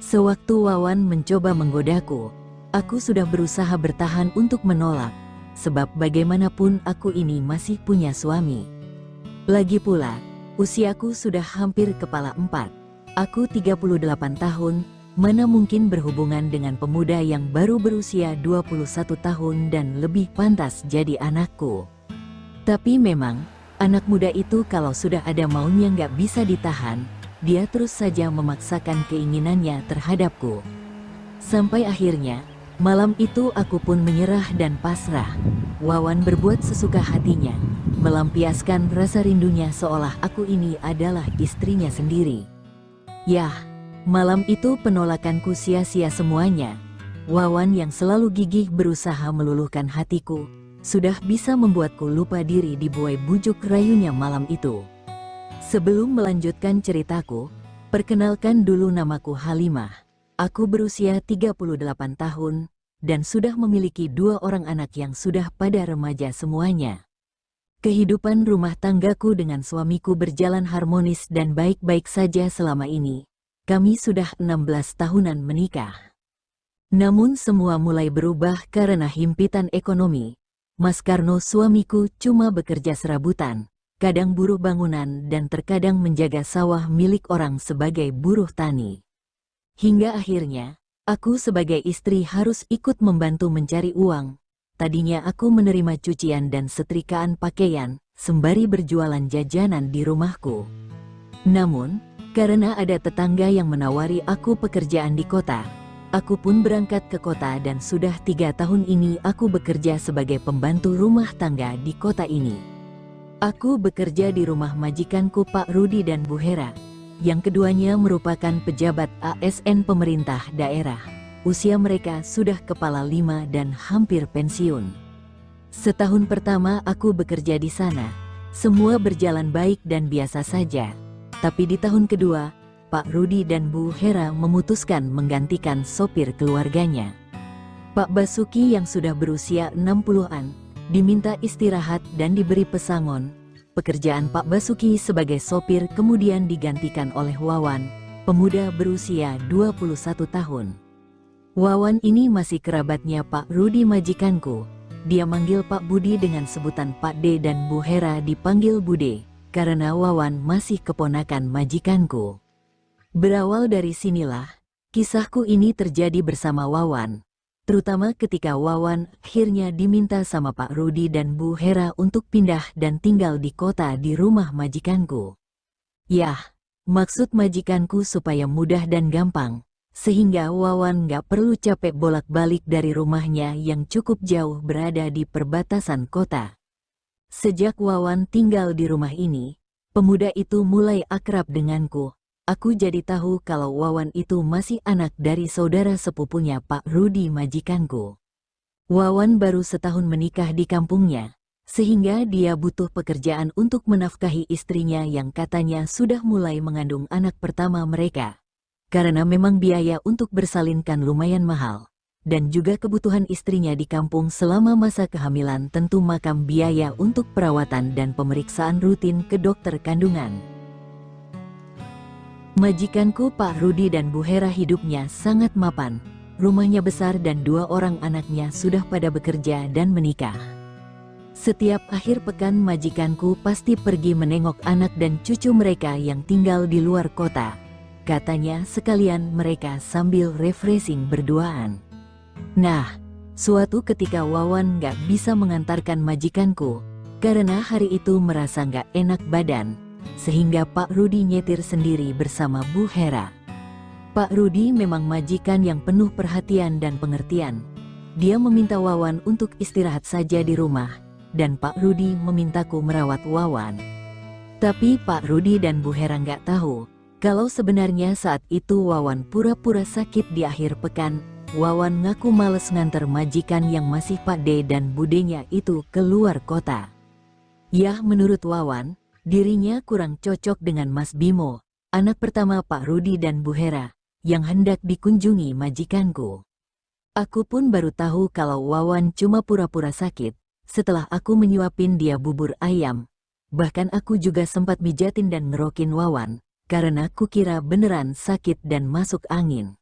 Sewaktu Wawan mencoba menggodaku, aku sudah berusaha bertahan untuk menolak, sebab bagaimanapun aku ini masih punya suami. Lagi pula, usiaku sudah hampir kepala 4. Aku 38 tahun, mana mungkin berhubungan dengan pemuda yang baru berusia 21 tahun dan lebih pantas jadi anakku. Tapi memang, anak muda itu kalau sudah ada maunya nggak bisa ditahan, dia terus saja memaksakan keinginannya terhadapku. Sampai akhirnya, malam itu aku pun menyerah dan pasrah. Wawan berbuat sesuka hatinya, melampiaskan rasa rindunya seolah aku ini adalah istrinya sendiri. Yah, malam itu penolakanku sia-sia semuanya. Wawan yang selalu gigih berusaha meluluhkan hatiku, sudah bisa membuatku lupa diri dibuai bujuk rayunya malam itu. Sebelum melanjutkan ceritaku, perkenalkan dulu namaku Halimah. Aku berusia 38 tahun, dan sudah memiliki 2 orang anak yang sudah pada remaja semuanya. Kehidupan rumah tanggaku dengan suamiku berjalan harmonis dan baik-baik saja selama ini. Kami sudah 16 tahunan menikah. Namun semua mulai berubah karena himpitan ekonomi. Mas Karno suamiku cuma bekerja serabutan, kadang buruh bangunan dan terkadang menjaga sawah milik orang sebagai buruh tani. Hingga akhirnya, aku sebagai istri harus ikut membantu mencari uang. Tadinya aku menerima cucian dan setrikaan pakaian, sembari berjualan jajanan di rumahku. Namun, karena ada tetangga yang menawari aku pekerjaan di kota, aku pun berangkat ke kota dan sudah 3 tahun ini aku bekerja sebagai pembantu rumah tangga di kota ini. Aku bekerja di rumah majikanku Pak Rudi dan Bu Hera, yang keduanya merupakan pejabat ASN pemerintah daerah. Usia mereka sudah kepala 5 dan hampir pensiun. Setahun pertama aku bekerja di sana, semua berjalan baik dan biasa saja. Tapi di tahun kedua, Pak Rudi dan Bu Hera memutuskan menggantikan sopir keluarganya. Pak Basuki yang sudah berusia 60-an, diminta istirahat dan diberi pesangon. Pekerjaan Pak Basuki sebagai sopir kemudian digantikan oleh Wawan, pemuda berusia 21 tahun. Wawan ini masih kerabatnya Pak Rudi majikanku. Dia manggil Pak Budi dengan sebutan Pak D dan Bu Hera dipanggil Bude, karena Wawan masih keponakan majikanku. Berawal dari sinilah, kisahku ini terjadi bersama Wawan. Terutama ketika Wawan akhirnya diminta sama Pak Rudi dan Bu Hera untuk pindah dan tinggal di kota di rumah majikanku. Yah, maksud majikanku supaya mudah dan gampang, sehingga Wawan gak perlu capek bolak-balik dari rumahnya yang cukup jauh berada di perbatasan kota. Sejak Wawan tinggal di rumah ini, pemuda itu mulai akrab denganku. Aku jadi tahu kalau Wawan itu masih anak dari saudara sepupunya Pak Rudi majikanku. Wawan baru setahun menikah di kampungnya, sehingga dia butuh pekerjaan untuk menafkahi istrinya yang katanya sudah mulai mengandung anak pertama mereka. Karena memang biaya untuk bersalinkan lumayan mahal, dan juga kebutuhan istrinya di kampung selama masa kehamilan tentu makan biaya untuk perawatan dan pemeriksaan rutin ke dokter kandungan. Majikanku Pak Rudi dan Bu Hera hidupnya sangat mapan, rumahnya besar dan 2 orang anaknya sudah pada bekerja dan menikah. Setiap akhir pekan majikanku pasti pergi menengok anak dan cucu mereka yang tinggal di luar kota. Katanya sekalian mereka sambil refreshing berduaan. Nah, suatu ketika Wawan gak bisa mengantarkan majikanku, karena hari itu merasa gak enak badan, sehingga Pak Rudi nyetir sendiri bersama Bu Hera. Pak Rudi memang majikan yang penuh perhatian dan pengertian. Dia meminta Wawan untuk istirahat saja di rumah, dan Pak Rudi memintaku merawat Wawan. Tapi Pak Rudi dan Bu Hera gak tahu, kalau sebenarnya saat itu Wawan pura-pura sakit di akhir pekan. Wawan ngaku males nganter majikan yang masih Pak D dan budenya itu keluar kota. Yah, menurut Wawan, dirinya kurang cocok dengan Mas Bimo, anak pertama Pak Rudi dan Bu Hera, yang hendak dikunjungi majikanku. Aku pun baru tahu kalau Wawan cuma pura-pura sakit, setelah aku menyuapin dia bubur ayam. Bahkan aku juga sempat mijatin dan ngerokin Wawan, karena kukira beneran sakit dan masuk angin.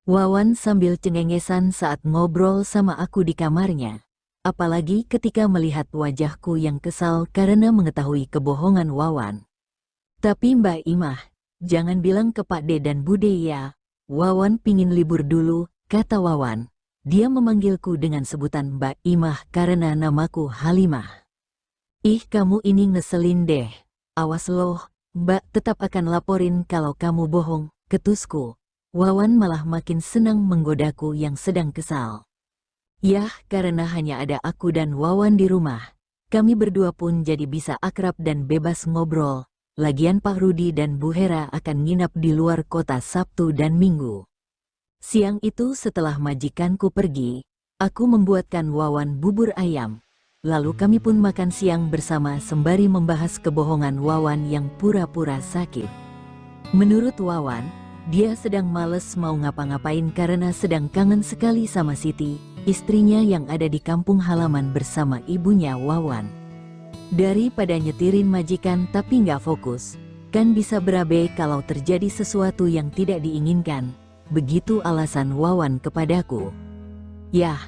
Wawan sambil cengengesan saat ngobrol sama aku di kamarnya. Apalagi ketika melihat wajahku yang kesal karena mengetahui kebohongan Wawan. Tapi Mbak Imah, jangan bilang ke Pak D dan Bude ya. Wawan pingin libur dulu, kata Wawan. Dia memanggilku dengan sebutan Mbak Imah karena namaku Halimah. Ih, kamu ini ngeselin deh. Awas loh, Mbak tetap akan laporin kalau kamu bohong, ketusku. Wawan malah makin senang menggodaku yang sedang kesal. Yah, karena hanya ada aku dan Wawan di rumah. Kami berdua pun jadi bisa akrab dan bebas ngobrol. Lagian Pak Rudi dan Bu Hera akan nginap di luar kota Sabtu dan Minggu. Siang itu setelah majikanku pergi, aku membuatkan Wawan bubur ayam. Lalu kami pun makan siang bersama sembari membahas kebohongan Wawan yang pura-pura sakit. Menurut Wawan, dia sedang males mau ngapa-ngapain karena sedang kangen sekali sama Siti, istrinya yang ada di kampung halaman bersama ibunya Wawan. Daripada nyetirin majikan tapi nggak fokus, kan bisa berabe kalau terjadi sesuatu yang tidak diinginkan. Begitu alasan Wawan kepadaku. Yah,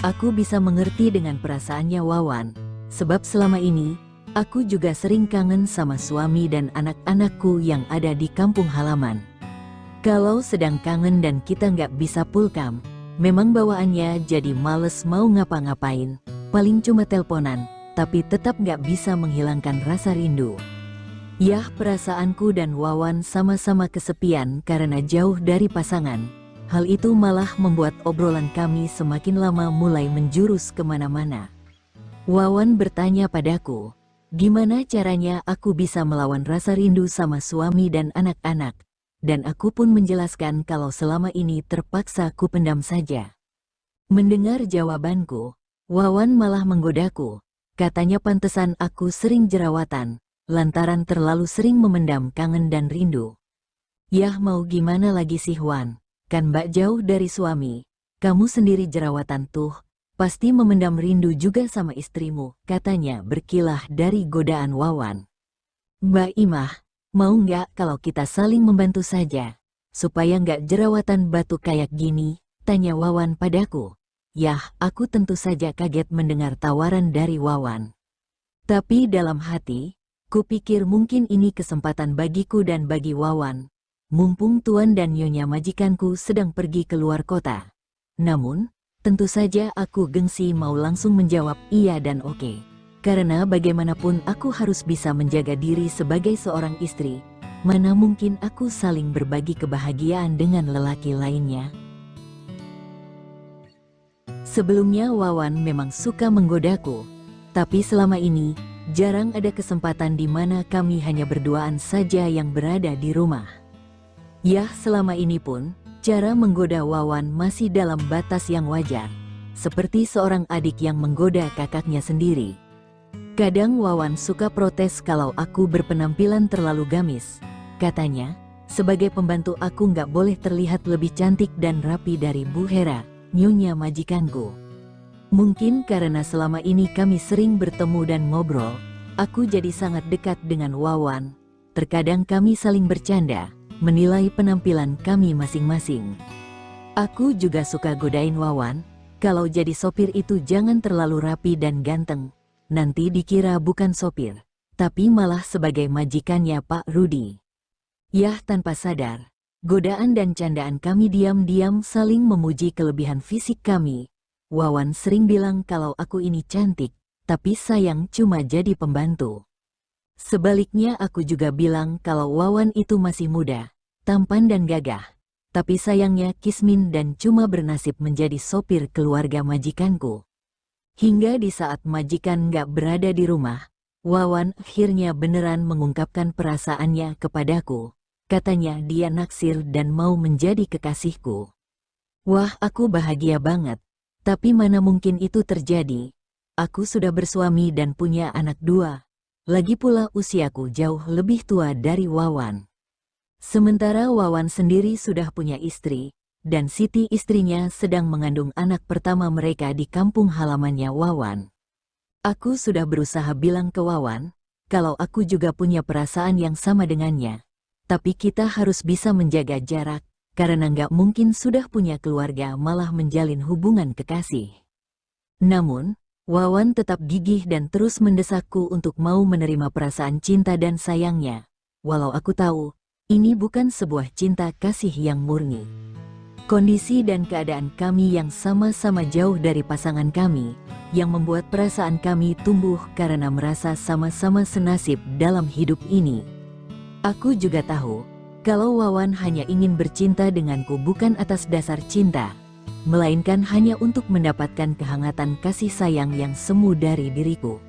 aku bisa mengerti dengan perasaannya Wawan, sebab selama ini, aku juga sering kangen sama suami dan anak-anakku yang ada di kampung halaman. Kalau sedang kangen dan kita nggak bisa pulkam, memang bawaannya jadi males mau ngapa-ngapain, paling cuma teleponan, tapi tetap nggak bisa menghilangkan rasa rindu. Yah, perasaanku dan Wawan sama-sama kesepian karena jauh dari pasangan. Hal itu malah membuat obrolan kami semakin lama mulai menjurus kemana-mana. Wawan bertanya padaku, gimana caranya aku bisa melawan rasa rindu sama suami dan anak-anak. Dan aku pun menjelaskan kalau selama ini terpaksa ku pendam saja. Mendengar jawabanku, Wawan malah menggodaku. Katanya pantesan aku sering jerawatan, lantaran terlalu sering memendam kangen dan rindu. Yah, mau gimana lagi sih Wan, kan Mbak jauh dari suami, kamu sendiri jerawatan tuh, pasti memendam rindu juga sama istrimu, katanya berkilah dari godaan Wawan. Mbak Imah, mau nggak kalau kita saling membantu saja, supaya nggak jerawatan batu kayak gini, tanya Wawan padaku. Yah, aku tentu saja kaget mendengar tawaran dari Wawan. Tapi dalam hati, kupikir mungkin ini kesempatan bagiku dan bagi Wawan. Mumpung Tuan dan Nyonya majikanku sedang pergi ke luar kota. Namun, tentu saja aku gengsi mau langsung menjawab iya dan oke. Karena bagaimanapun aku harus bisa menjaga diri sebagai seorang istri. Mana mungkin aku saling berbagi kebahagiaan dengan lelaki lainnya. Sebelumnya Wawan memang suka menggodaku. Tapi selama ini, jarang ada kesempatan di mana kami hanya berduaan saja yang berada di rumah. Yah, selama ini pun, cara menggoda Wawan masih dalam batas yang wajar. Seperti seorang adik yang menggoda kakaknya sendiri. Kadang Wawan suka protes kalau aku berpenampilan terlalu gamis. Katanya, sebagai pembantu aku nggak boleh terlihat lebih cantik dan rapi dari Bu Hera, Nyonya majikanku. Mungkin karena selama ini kami sering bertemu dan ngobrol, aku jadi sangat dekat dengan Wawan. Terkadang kami saling bercanda, menilai penampilan kami masing-masing. Aku juga suka godain Wawan, kalau jadi sopir itu jangan terlalu rapi dan ganteng. Nanti dikira bukan sopir, tapi malah sebagai majikannya Pak Rudi. Yah, tanpa sadar, godaan dan candaan kami diam-diam saling memuji kelebihan fisik kami. Wawan sering bilang kalau aku ini cantik, tapi sayang cuma jadi pembantu. Sebaliknya aku juga bilang kalau Wawan itu masih muda, tampan dan gagah. Tapi sayangnya kismin dan cuma bernasib menjadi sopir keluarga majikanku. Hingga di saat majikan nggak berada di rumah, Wawan akhirnya beneran mengungkapkan perasaannya kepadaku. Katanya dia naksir dan mau menjadi kekasihku. Wah, aku bahagia banget. Tapi mana mungkin itu terjadi. Aku sudah bersuami dan punya anak 2. Lagi pula usiaku jauh lebih tua dari Wawan. Sementara Wawan sendiri sudah punya istri. Dan Siti istrinya sedang mengandung anak pertama mereka di kampung halamannya Wawan. Aku sudah berusaha bilang ke Wawan, kalau aku juga punya perasaan yang sama dengannya. Tapi kita harus bisa menjaga jarak, karena nggak mungkin sudah punya keluarga malah menjalin hubungan kekasih. Namun, Wawan tetap gigih dan terus mendesakku untuk mau menerima perasaan cinta dan sayangnya, walau aku tahu, ini bukan sebuah cinta kasih yang murni. Kondisi dan keadaan kami yang sama-sama jauh dari pasangan kami, yang membuat perasaan kami tumbuh karena merasa sama-sama senasib dalam hidup ini. Aku juga tahu, kalau Wawan hanya ingin bercinta denganku bukan atas dasar cinta, melainkan hanya untuk mendapatkan kehangatan kasih sayang yang semu dari diriku.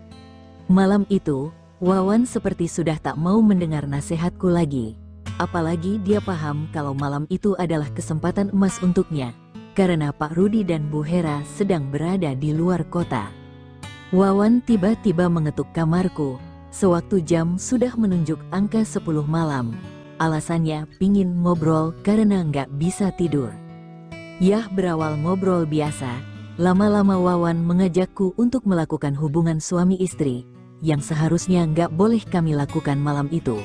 Malam itu, Wawan seperti sudah tak mau mendengar nasihatku lagi. Apalagi dia paham kalau malam itu adalah kesempatan emas untuknya, karena Pak Rudi dan Bu Hera sedang berada di luar kota. Wawan tiba-tiba mengetuk kamarku, sewaktu jam sudah menunjuk angka 10 malam. Alasannya pingin ngobrol karena nggak bisa tidur. Yah, berawal ngobrol biasa, lama-lama Wawan mengajakku untuk melakukan hubungan suami istri, yang seharusnya nggak boleh kami lakukan malam itu.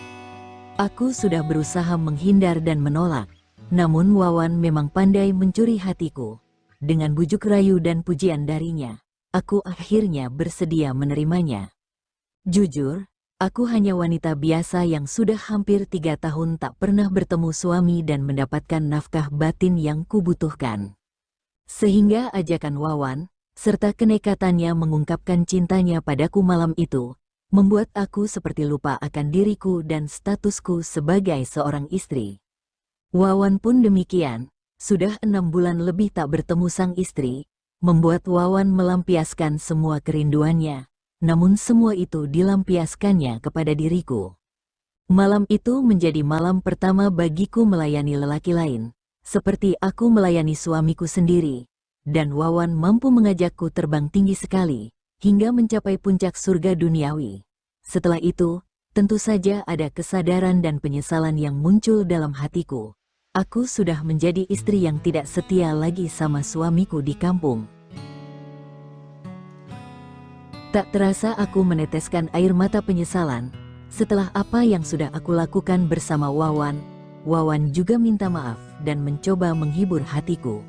Aku sudah berusaha menghindar dan menolak, namun Wawan memang pandai mencuri hatiku. Dengan bujuk rayu dan pujian darinya, aku akhirnya bersedia menerimanya. Jujur, aku hanya wanita biasa yang sudah hampir 3 tahun tak pernah bertemu suami dan mendapatkan nafkah batin yang kubutuhkan. Sehingga ajakan Wawan, serta kenekatannya mengungkapkan cintanya padaku malam itu, membuat aku seperti lupa akan diriku dan statusku sebagai seorang istri. Wawan pun demikian, sudah 6 bulan lebih tak bertemu sang istri, membuat Wawan melampiaskan semua kerinduannya, namun semua itu dilampiaskannya kepada diriku. Malam itu menjadi malam pertama bagiku melayani lelaki lain, seperti aku melayani suamiku sendiri, dan Wawan mampu mengajakku terbang tinggi sekali, hingga mencapai puncak surga duniawi. Setelah itu, tentu saja ada kesadaran dan penyesalan yang muncul dalam hatiku. Aku sudah menjadi istri yang tidak setia lagi sama suamiku di kampung. Tak terasa aku meneteskan air mata penyesalan. Setelah apa yang sudah aku lakukan bersama Wawan, Wawan juga minta maaf dan mencoba menghibur hatiku.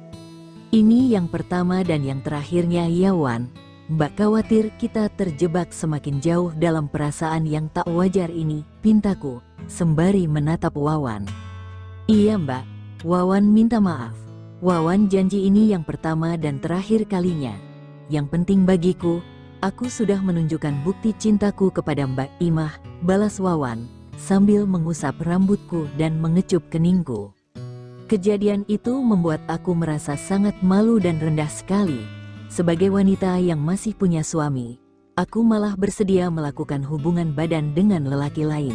Ini yang pertama dan yang terakhirnya ya Wan. Mbak khawatir kita terjebak semakin jauh dalam perasaan yang tak wajar ini, pintaku, sembari menatap Wawan. Iya Mbak, Wawan minta maaf. Wawan janji ini yang pertama dan terakhir kalinya. Yang penting bagiku, aku sudah menunjukkan bukti cintaku kepada Mbak Imah, balas Wawan, sambil mengusap rambutku dan mengecup keningku. Kejadian itu membuat aku merasa sangat malu dan rendah sekali. Sebagai wanita yang masih punya suami, aku malah bersedia melakukan hubungan badan dengan lelaki lain.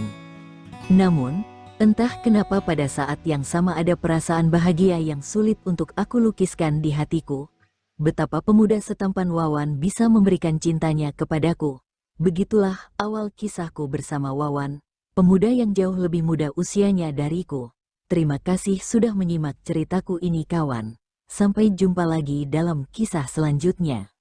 Namun, entah kenapa pada saat yang sama ada perasaan bahagia yang sulit untuk aku lukiskan di hatiku. Betapa pemuda setampan Wawan bisa memberikan cintanya kepadaku. Begitulah awal kisahku bersama Wawan, pemuda yang jauh lebih muda usianya dariku. Terima kasih sudah menyimak ceritaku ini kawan. Sampai jumpa lagi dalam kisah selanjutnya.